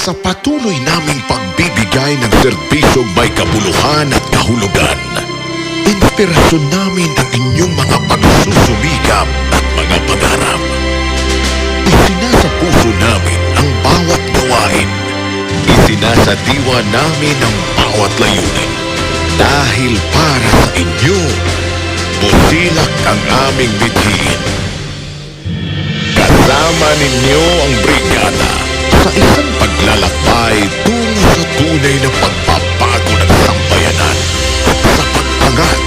Sa patuloy naming pagbibigay ng serbisyong may kabuluhan at kahulugan, inspirasyon namin ang inyong mga pagsusumikap at mga pangarap. Isinasa puso namin ang bawat gawain. Isinasadiwa namin ang bawat layunin. Dahil para sa inyo, busilak ang aming bithiin. Kasama ninyo ang brigada sa isang paglalakbay tungo sa tunay na pagbabago ng sambayanan at sa pag-angat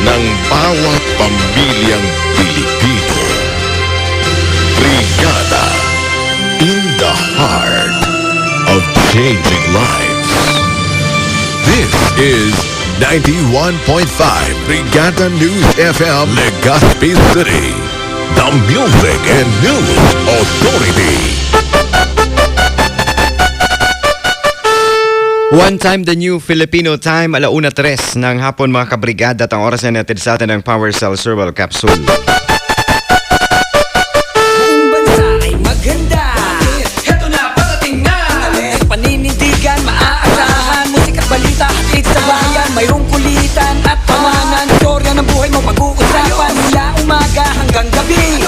ng bawat pamilyang Pilipino. Brigada, in the heart of changing lives. This is 91.5 Brigada News FM Legazpi City, the Music and News Authority. One time, the new Filipino time, 1:03 ng hapon mga kabrigada at ang oras na natin sa atin ng Power Cell Herbal Capsule. Buong bansa ay maganda. Heto na, parating na. Paninindigan, maaasahan. Musika at balita, hatid sa bayan. Mayroong kulitan at tawanan. Storya ng buhay mo pag-uusapan. Mula umaga hanggang gabi.